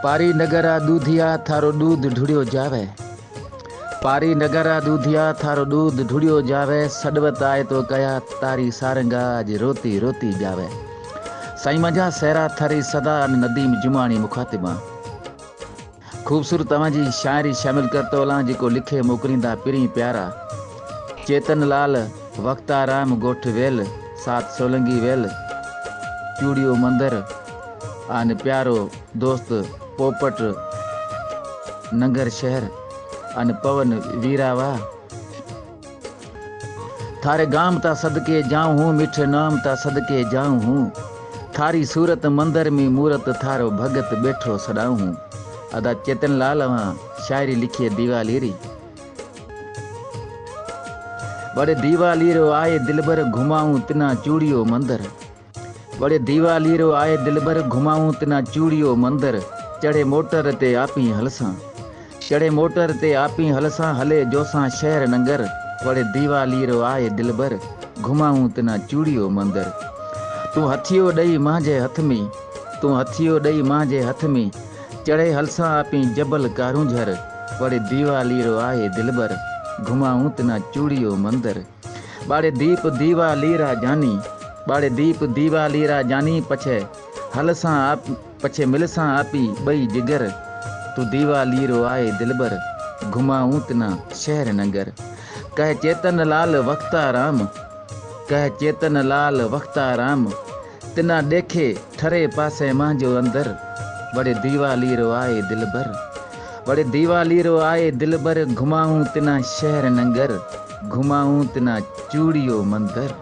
पारी नगरा दूधिया थारो दूध ढूंढियो जावे। पारी नगरा दूधिया थारो दूध ढूंढियो जावे। सडवत आए तो कया तारी सारंगा आज रोती रोती जावे। साईं मंझा सहरा थारी सदा नदीम जुमानी मुखातिबा। खूबसूरत तव्हांजी शायरी शामिल करतो हलां जेको लिखे मोकिलींदा पिरी प्यारा। चेतन लाल वक्ताराम गोठ वेल सात सोलंगी वेल चूड़ियो मंदिर आन प्यारो दोस्त पोपट नंगर शहर अन पवन वीरावा। थारे गाम ता सदके जाऊं हूँ मिठ नाम ता सदके जाऊं हूँ। थारी सूरत मंदिर में मूरत थारो भगत बैठो सदाऊं हूँ। अदा चेतन लाल वहाँ शायरी लिखिए दीवालीरी। बड़े दीवालीरो आए दिलबर घुमाऊं तिना चूड़ियो मंदिर। बड़े दीवालीरो आए दिलबर घुमाऊं तिना चूड़ियो मंदिर। चढ़े मोटर ते आपी हलसां। चढ़े मोटर ते आपी हलसां हले जोसां शहर नंगर। बड़े दीवालीरो आए दिलबर घुमाऊं तिना चूड़ियो मंदिर। तू हथियो ॾेई मांजे हथ में। तू हथियो ॾेई मांजे हथ में चढ़े हलसां आपी जबल कारूंझर। बड़े दीवालीरो आए दिलबर घुमाऊं तिना चूड़ियो मंदिर। बाड़े दीप दीवालीरा जानी। बाड़े दीप दीवालीरा जानी पछे हलसां आप पछे मिलसां आपी बई जिगर। तू दीवालीरो आए दिलबर घुमाऊं तिना शहर नंगर। कह चेतन लाल वक्ताराम। कह चेतन लाल वक्ताराम तिना देखे ठरे पासे मांजो अंदर। बड़े दीवालीरो आए दिलबर। बड़े दीवालीरो आए दिलबर घुमाऊं तिना शहर नंगर। घुमाऊं तिना चूड़ियो मंदिर।